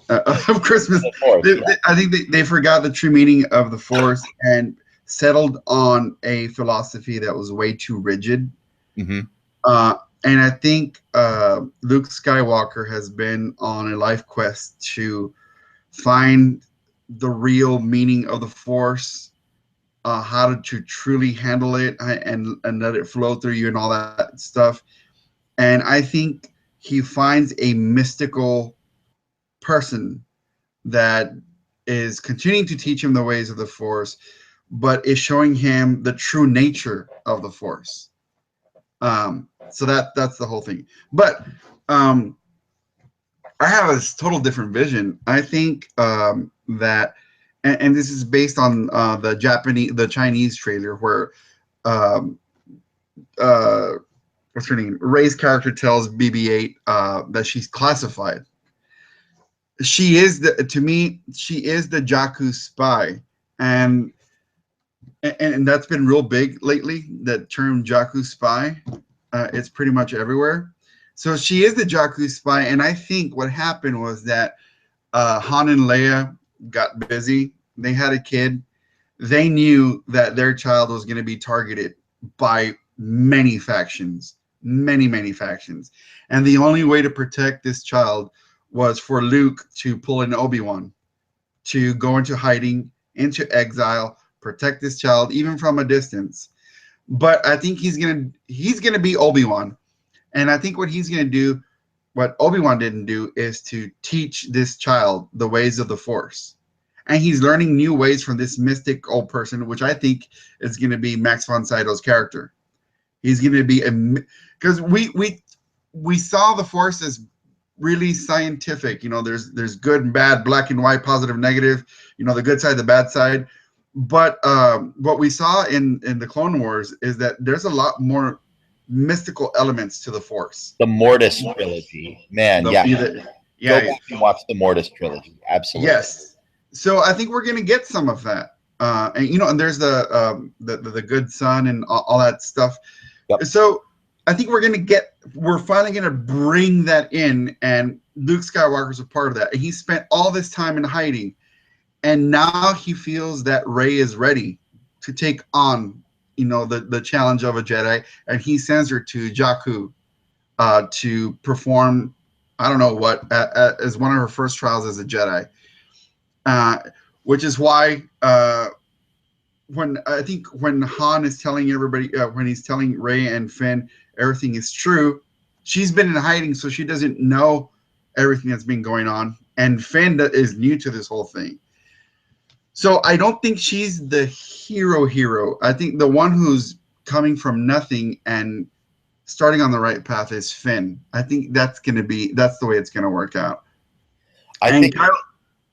Of Christmas. Force, I think they forgot the true meaning of the Force and settled on a philosophy that was way too rigid. Mm-hmm. And I think Luke Skywalker has been on a life quest to find the real meaning of the Force, how to truly handle it and let it flow through you and all that stuff. And I think he finds a mystical person that is continuing to teach him the ways of the Force, but is showing him the true nature of the Force. So that's the whole thing. But I have a total different vision. I think that, and this is based on the Chinese trailer where what's her name? Rey's character tells BB-8 that she's classified. She is to me, she is the Jakku spy, and that's been real big lately. That term Jakku spy, it's pretty much everywhere. So she is the Jakku spy, and I think what happened was that Han and Leia got busy. They had a kid. They knew that their child was going to be targeted by many factions, many factions, and the only way to protect this child was for Luke to pull an Obi-Wan, to go into hiding, into exile, protect this child even from a distance. But I think he's gonna be Obi-Wan, and I think what he's gonna do, what Obi-Wan didn't do, is to teach this child the ways of the Force, and he's learning new ways from this mystic old person, which I think is gonna be Max von Sydow's character. He's gonna be because we saw the Force as really scientific. You know, there's good and bad, black and white, positive, negative, you know, the good side, the bad side. But what we saw in the Clone Wars is that there's a lot more mystical elements to the Force. The Mortis trilogy, man. The, Yeah, go yeah, back and watch the Mortis trilogy. Absolutely. yes. So I think we're gonna get some of that. And and there's the good son and all that stuff. Yep. So I think we're finally gonna bring that in, and Luke Skywalker's a part of that. And he spent all this time in hiding, and now he feels that Rey is ready to take on the challenge of a Jedi, and he sends her to Jakku to perform, I don't know what, as one of her first trials as a Jedi. Which is why when Han is telling everybody, when he's telling Rey and Finn everything is true, she's been in hiding, so she doesn't know everything that's been going on, and Finn is new to this whole thing. So I don't think she's the hero. I think the one who's coming from nothing and starting on the right path is Finn. I think that's the way it's gonna work out. I think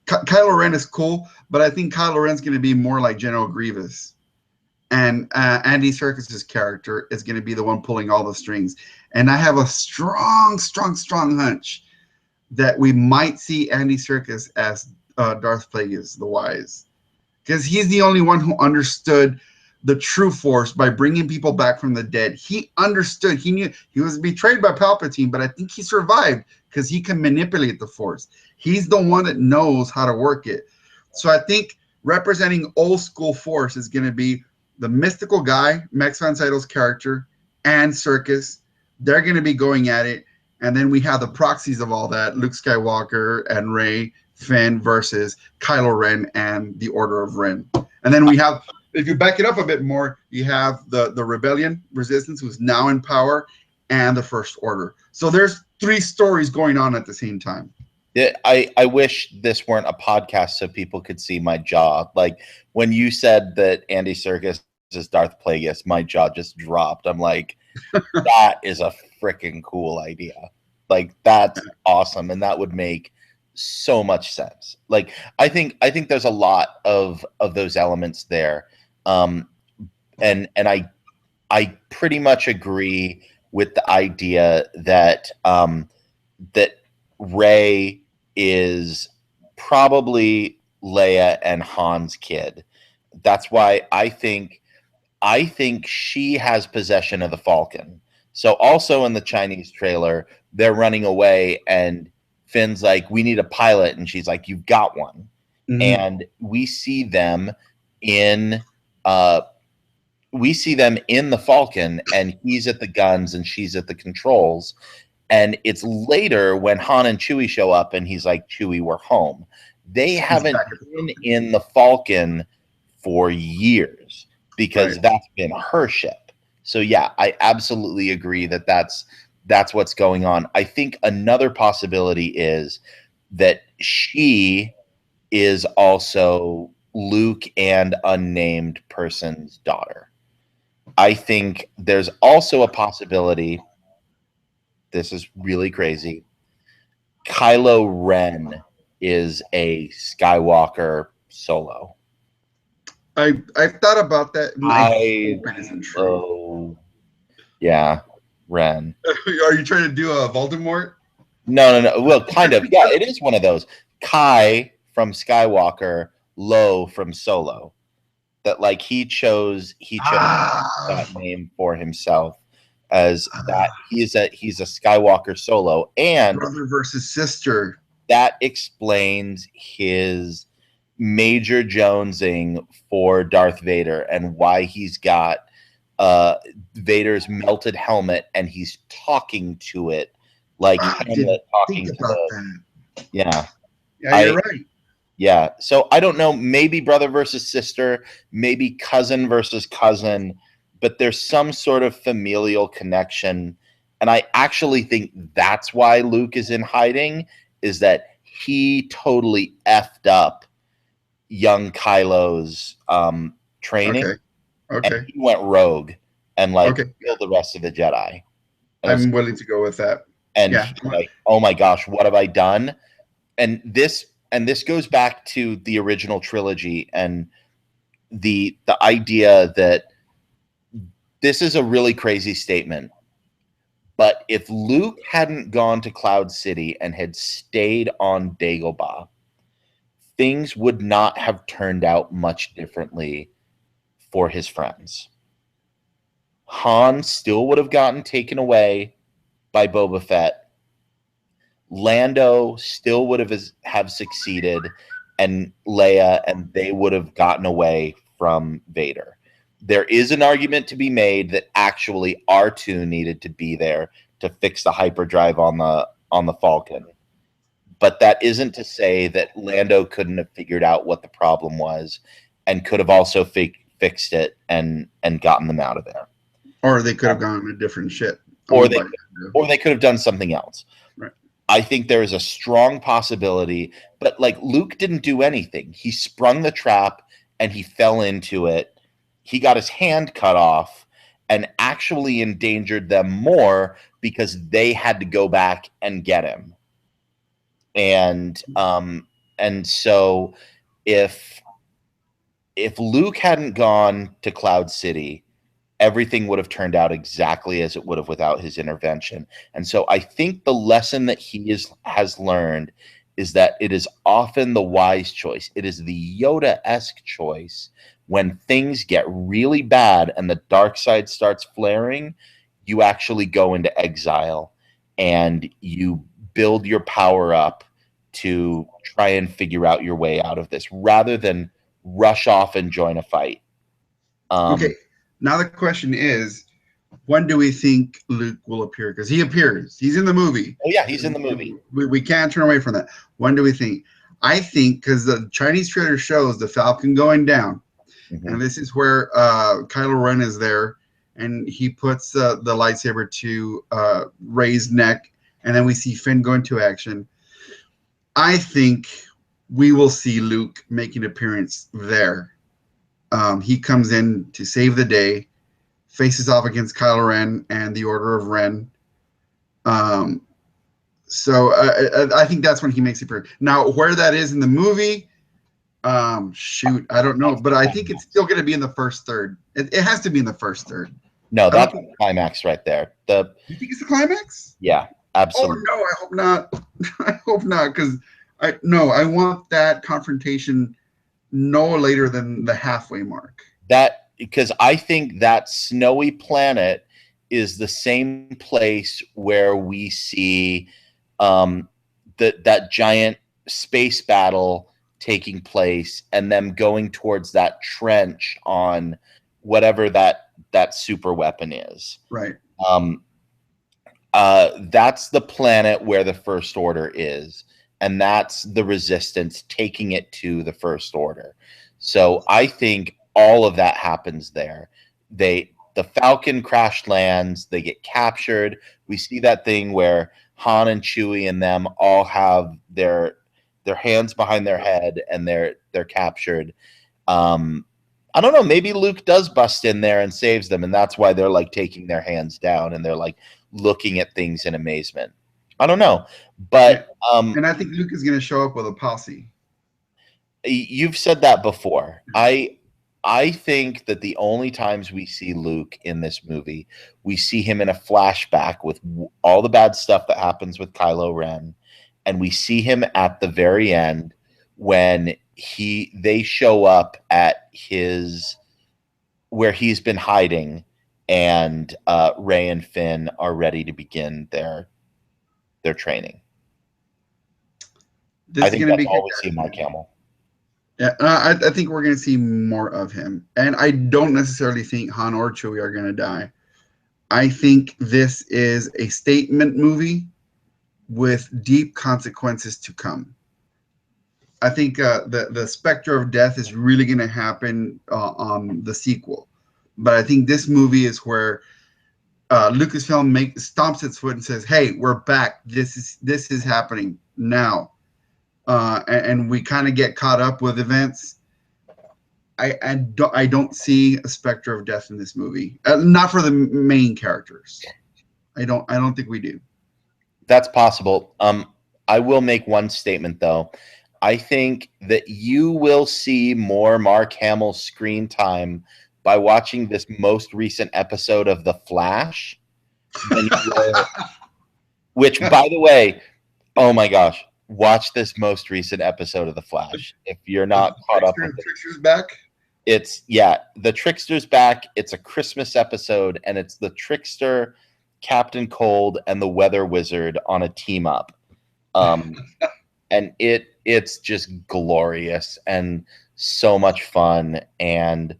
Kylo Ren is cool, but I think Kylo Ren's going to be more like General Grievous, and Andy Serkis's character is going to be the one pulling all the strings. And I have a strong hunch that we might see Andy Serkis as Darth Plagueis the Wise, because he's the only one who understood the true Force by bringing people back from the dead. He understood. He knew he was betrayed by Palpatine, but I think he survived because he can manipulate the Force. He's the one that knows how to work it. So I think representing old school Force is going to be the mystical guy, Max von Sydow's character, and Serkis. They're going to be going at it. And then we have the proxies of all that, Luke Skywalker and Rey, Finn versus Kylo Ren and the Order of Ren. And then we have, if you back it up a bit more, you have the Rebellion, Resistance, who's now in power, and the First Order. So there's 3 stories going on at the same time. Yeah, I wish this weren't a podcast so people could see my jaw. Like when you said that Andy Serkis is Darth Plagueis, my jaw just dropped. I'm like, that is a freaking cool idea. Like that's awesome, and that would make so much sense. Like I think there's a lot of those elements there, and I pretty much agree with the idea that that Rey is probably Leia and Han's kid. That's why I think she has possession of the Falcon. So also in the Chinese trailer, they're running away and Finn's like, we need a pilot. And she's like, you've got one. Mm-hmm. And we see them in the Falcon, and he's at the guns and she's at the controls. And it's later when Han and Chewie show up and he's like, Chewie, we're home. They haven't been in the Falcon for years because that's been her ship. So yeah, I absolutely agree that that's what's going on. I think another possibility is that she is also Luke and unnamed person's daughter. I think there's also a possibility, this is really crazy, Kylo Ren is a Skywalker Solo. I've thought about that. I hope it isn't true. Yeah, Ren. Are you trying to do a Voldemort? No. Well, kind of. Yeah, it is one of those. Kai from Skywalker, Lo from Solo. That like he chose that name for himself as that he's a Skywalker Solo, and brother versus sister. That explains his major jonesing for Darth Vader and why he's got Vader's melted helmet and he's talking to it like Hamlet talking to the. Yeah, you're right. Yeah, so I don't know, maybe brother versus sister, maybe cousin versus cousin, but there's some sort of familial connection. And I actually think that's why Luke is in hiding, is that he totally effed up young Kylo's training. Okay. And he went rogue and killed the rest of the Jedi. And I'm willing to go with that. And like, oh my gosh, what have I done? And this goes back to the original trilogy and the idea that this is a really crazy statement, But if Luke hadn't gone to Cloud City and had stayed on Dagobah, things would not have turned out much differently for his friends. Han still would have gotten taken away by Boba Fett. Lando still would have succeeded, and Leia, and they would have gotten away from Vader. There is an argument to be made that actually R2 needed to be there to fix the hyperdrive on the Falcon. But that isn't to say that Lando couldn't have figured out what the problem was and could have also fixed it and gotten them out of there. Or they could have gone on a different ship. Or they could have done something else. Right. I think there is a strong possibility, but like Luke didn't do anything. He sprung the trap and he fell into it. He got his hand cut off and actually endangered them more because they had to go back and get him. And so if Luke hadn't gone to Cloud City, everything would have turned out exactly as it would have without his intervention. And so I think the lesson that he has learned is that it is often the wise choice. It is the Yoda-esque choice. When things get really bad and the dark side starts flaring, you actually go into exile and you build your power up to try and figure out your way out of this rather than rush off and join a fight. Okay. Now the question is, when do we think Luke will appear? Because he appears. He's in the movie. Oh, yeah, he's in the movie. We can't turn away from that. When do we think? I think because the Chinese trailer shows the Falcon going down. Mm-hmm. And this is where Kylo Ren is there. And he puts the lightsaber to Rey's neck. And then we see Finn go into action. I think we will see Luke make an appearance there. He comes in to save the day, faces off against Kylo Ren and the Order of Ren. So I think that's when he makes it appear. Now, where that is in the movie, shoot, I don't know. But I think it's still going to be in the first third. It has to be in the first third. No, that's the climax right there. You think it's the climax? Yeah, absolutely. Oh, no, I hope not. I hope not, because I want that confrontation no later than the halfway mark. Because I think that snowy planet is the same place where we see that giant space battle taking place and them going towards that trench on whatever that super weapon is. Right. That's the planet where the First Order is. And that's the Resistance taking it to the First Order. So I think all of that happens there. The Falcon crash lands, they get captured. We see that thing where Han and Chewie and them all have their hands behind their head and they're captured. I don't know, maybe Luke does bust in there and saves them, and that's why they're like taking their hands down and they're like looking at things in amazement. I don't know. But and I think Luke is going to show up with a posse. You've said that before. I think that the only times we see Luke in this movie, we see him in a flashback with all the bad stuff that happens with Kylo Ren, and we see him at the very end when they show up at where he's been hiding, and Rey and Finn are ready to begin their training. I think that's all we see Mark Hamill. Yeah, I think we're going to see more of him. And I don't necessarily think Han or Chewie are going to die. I think this is a statement movie with deep consequences to come. I think the specter of death is really going to happen on the sequel. But I think this movie is where Lucasfilm stomps its foot and says, "Hey, we're back. This is happening now," and we kind of get caught up with events. I don't see a specter of death in this movie. Not for the main characters. I don't think we do. That's possible. I will make one statement though. I think that you will see more Mark Hamill screen time by watching this most recent episode of The Flash When you were, which, by the way, oh my gosh, watch this most recent episode of The Flash. If you're The not caught up with it, Trickster's back. it's yeah, the Trickster's back. It's a Christmas episode, and it's the Trickster, Captain Cold, and the Weather Wizard on a team up. And it's just glorious and so much fun and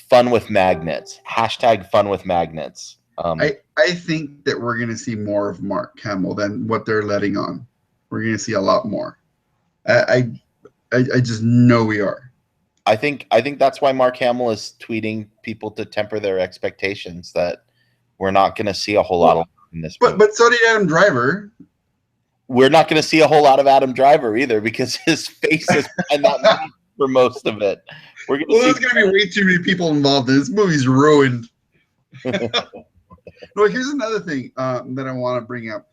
fun with magnets. Hashtag fun with magnets. I think that we're going to see more of Mark Hamill than what they're letting on. We're going to see a lot more. I just know we are. I think that's why Mark Hamill is tweeting people to temper their expectations that we're not going to see a whole lot of in this movie. But so did Adam Driver. We're not going to see a whole lot of Adam Driver either because his face is and that for most of it. There's going to be way too many people involved. This movie's ruined. No, here's another thing that I want to bring up.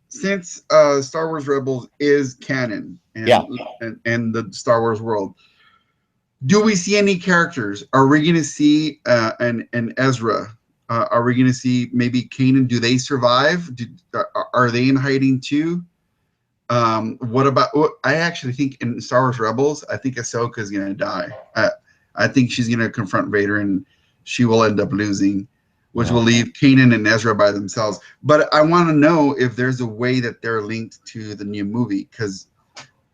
Since Star Wars Rebels is canon and the Star Wars world, do we see any characters? Are we going to see an Ezra? Are we going to see maybe Kanan? Do they survive? Are they in hiding too? What about? I actually think in Star Wars Rebels, I think Ahsoka is going to die. I think she's going to confront Vader and she will end up losing, which will leave Kanan and Ezra by themselves. But I want to know if there's a way that they're linked to the new movie because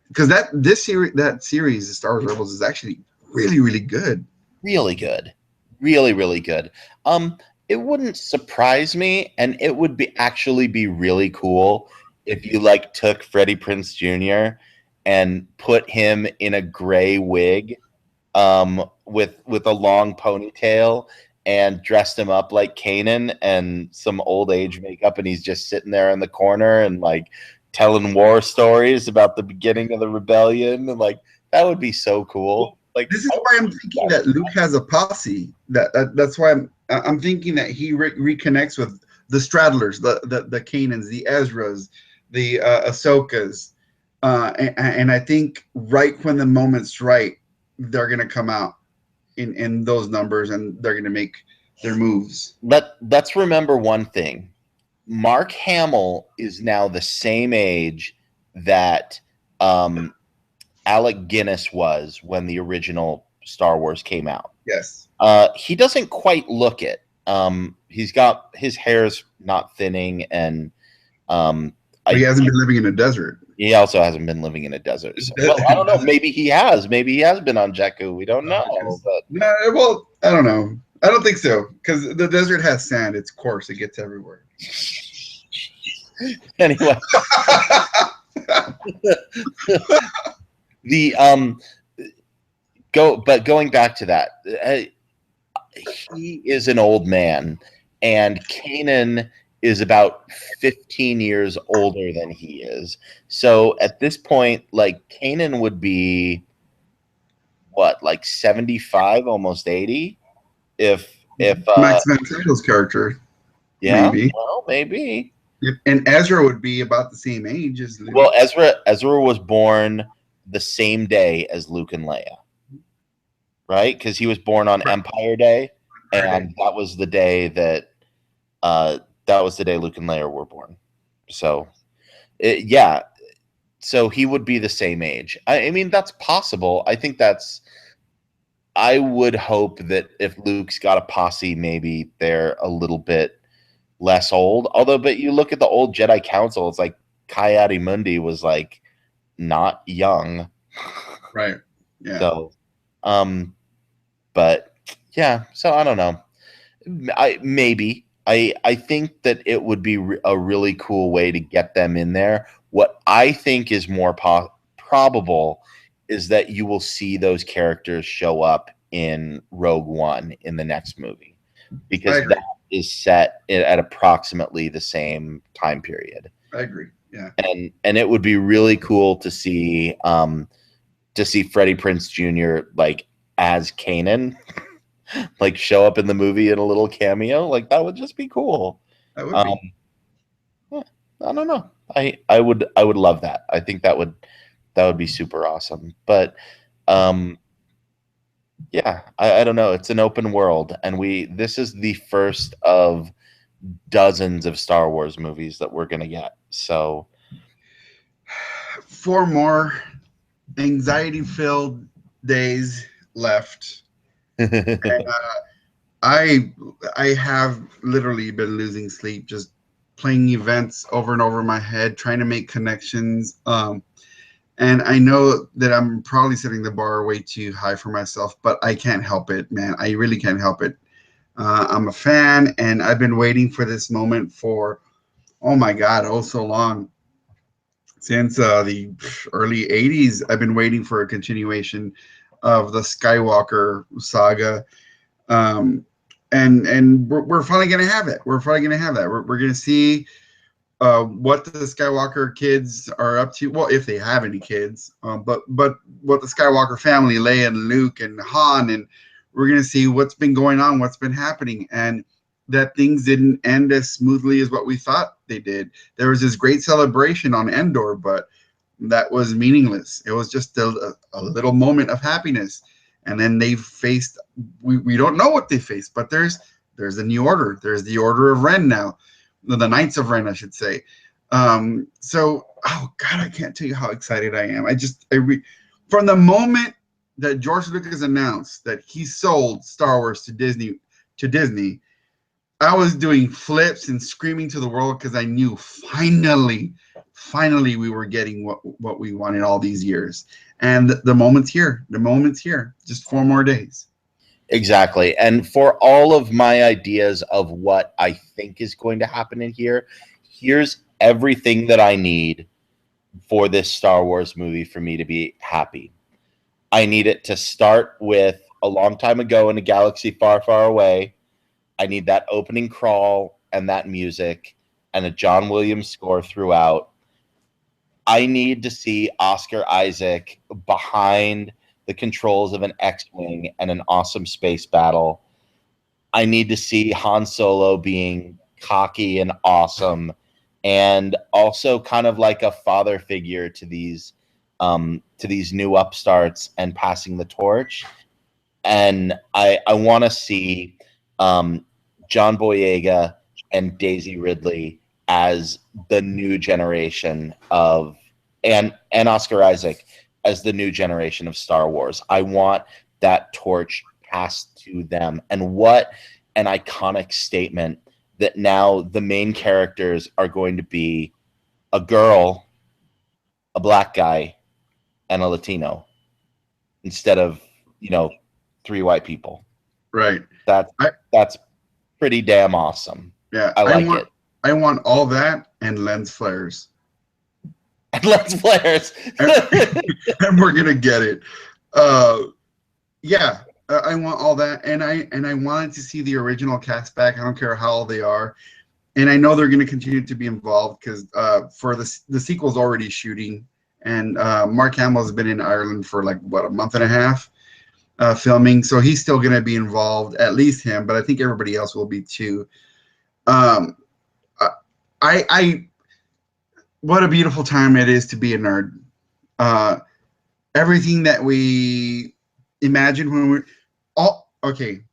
that series, Star Wars Rebels, is actually really, really good. Really good. Really, really good. It wouldn't surprise me, and it would actually be really cool if you like took Freddie Prinze Jr. and put him in a gray wig, with a long ponytail and dressed him up like Kanan and some old age makeup, and he's just sitting there in the corner and like telling war stories about the beginning of the rebellion, and like that would be so cool. Like this is why I'm thinking that Luke has a posse. That's why I'm thinking that he reconnects with the Straddlers, the Kanans, the Ezras, the Ahsokas, and I think right when the moment's right, they're gonna come out in those numbers and they're gonna make their moves. Let's remember one thing: Mark Hamill is now the same age that Alec Guinness was when the original Star Wars came out. Yes. He doesn't quite look it. He's got his hair's not thinning, and he hasn't been living in a desert. He also hasn't been living in a desert. So, well, I don't know. Maybe he has. Maybe he has been on Jakku. We don't know. But no, well, I don't know. I don't think so because the desert has sand. It's coarse. It gets everywhere. Anyway. Going back to that, he is an old man, and Kanan is about 15 years older than he is. So at this point, like Kanan would be what, like 75, almost 80, if Max Van Sydow's character. Yeah, maybe. Well, maybe. And Ezra would be about the same age as Luke. Well, Ezra was born the same day as Luke and Leia, right? Because he was born on Empire Day, and that was the day that Luke and Leia were born. So, yeah. So he would be the same age. I mean, that's possible. I would hope that if Luke's got a posse, maybe they're a little bit less old. Although, but you look at the old Jedi Council, it's like Ki-Adi-Mundi was like not young. Right. Yeah. So, but yeah, so I don't know. I think that it would be a really cool way to get them in there. What I think is more probable is that you will see those characters show up in Rogue One in the next movie, because that is set at approximately the same time period. I agree. Yeah. And it would be really cool to see Freddie Prinze Jr. like as Kanan, like show up in the movie in a little cameo. Like that would just be cool. That would be. Yeah, I don't know. I would love that. I think that would be super awesome. But yeah, I don't know. It's an open world, and this is the first of dozens of Star Wars movies that we're gonna get. So 4 more anxiety-filled days left. I I have literally been losing sleep just playing events over and over in my head, trying to make connections. And I know that I'm probably setting the bar way too high for myself, but I can't help it, man. I really can't help it. I'm a fan, and I've been waiting for this moment for, oh my God, oh so long. Since the early 80s, I've been waiting for a continuation of the Skywalker saga. Um, and we're finally going to have it. We're finally going to have that. We're going to see what the Skywalker kids are up to. Well, if they have any kids, but what the Skywalker family, Leia and Luke and Han, and we're gonna see what's been going on, what's been happening, and that things didn't end as smoothly as what we thought they did. There was this great celebration on Endor, but that was meaningless. It was just a little moment of happiness, and then they faced. We don't know what they faced, but there's a new order. There's the Order of Ren now, the Knights of Ren, I should say. So, oh God, I can't tell you how excited I am. From the moment that George Lucas announced that he sold Star Wars to Disney, I was doing flips and screaming to the world because I knew finally we were getting what we wanted all these years. And the moment's here. The moment's here. Just 4 more days. exactly. And for all of my ideas of what I think is going to happen in here, here's everything that I need for this Star Wars movie for me to be happy. I need it to start with a long time ago in a galaxy far, far away. I need that opening crawl and that music and a John Williams score throughout. I need to see Oscar Isaac behind the controls of an X-Wing and an awesome space battle. I need to see Han Solo being cocky and awesome, and also kind of like a father figure to these new upstarts and passing the torch. And I want to see John Boyega and Daisy Ridley as the new generation of, and Oscar Isaac as the new generation of Star Wars. I want that torch passed to them. And what an iconic statement that now the main characters are going to be a girl, a black guy, and a Latino instead of, 3 white people. Right. That's pretty damn awesome. Yeah. I like it. I want all that and lens flares. And lens flares. And we're gonna get it. Yeah. I want all that, and I wanted to see the original cast back. I don't care how old they are, and I know they're going to continue to be involved because for the sequel's already shooting, and Mark Hamill has been in Ireland for like a month and a half filming, so he's still going to be involved, at least him, but I think everybody else will be too. I what a beautiful time it is to be a nerd. Everything that we imagined when we're all okay.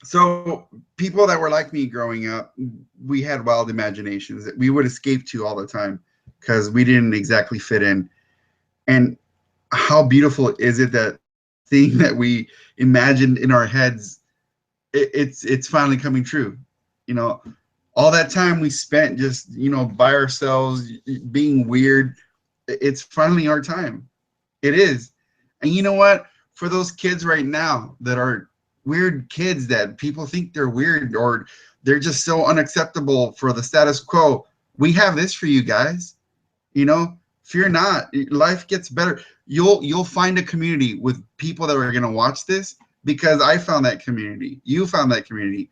So people that were like me growing up, we had wild imaginations that we would escape to all the time because we didn't exactly fit in. And how beautiful is it that thing that we imagined in our heads, it's finally coming true. All that time we spent just by ourselves being weird, it's finally our time. It is. And you know what? For those kids right now that are weird kids that people think they're weird or they're just so unacceptable for the status quo, we have this for you guys. Fear not. Life gets better. You'll find a community with people that are going to watch this because I found that community. You found that community.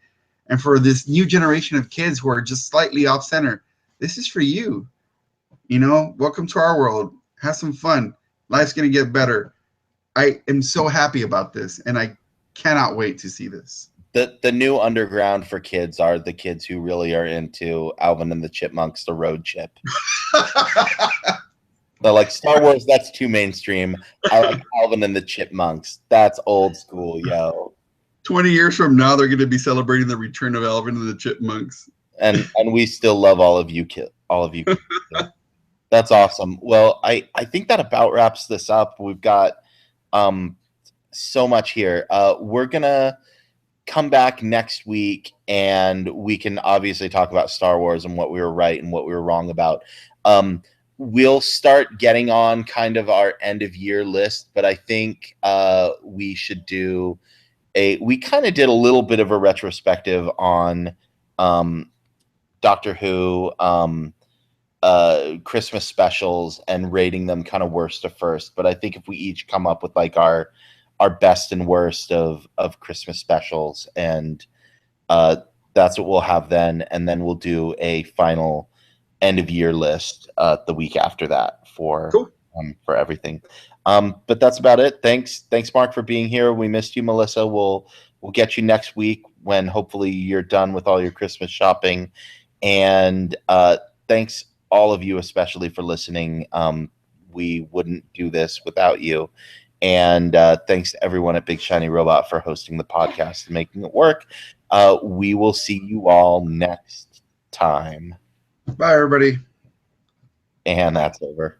And for this new generation of kids who are just slightly off center, this is for you. Welcome to our world. Have some fun. Life's going to get better. I am so happy about this, and I cannot wait to see this. The new underground for kids are the kids who really are into Alvin and the Chipmunks, the road chip. They're like, Star Wars, that's too mainstream. I like Alvin and the Chipmunks. That's old school, yo. 20 years from now, they're going to be celebrating the return of Alvin and the Chipmunks. and we still love all of you, all of you. That's awesome. Well, I think that about wraps this up. We've got um so much here. We're gonna come back next week and we can obviously talk about Star Wars and what we were right and what we were wrong about. We'll start getting on kind of our end of year list, but I think we should do we kind of did a little bit of a retrospective on Doctor Who Christmas specials and rating them kind of worst to first. But I think if we each come up with like our best and worst of Christmas specials, and that's what we'll have then, and then we'll do a final end of year list the week after that Cool. for everything. But that's about it. Thanks, Mark, for being here. We missed you, Melissa. We'll get you next week when hopefully you're done with all your Christmas shopping. And thanks all of you, especially for listening. We wouldn't do this without you. And thanks to everyone at Big Shiny Robot for hosting the podcast and making it work. We will see you all next time. Bye, everybody. And that's over.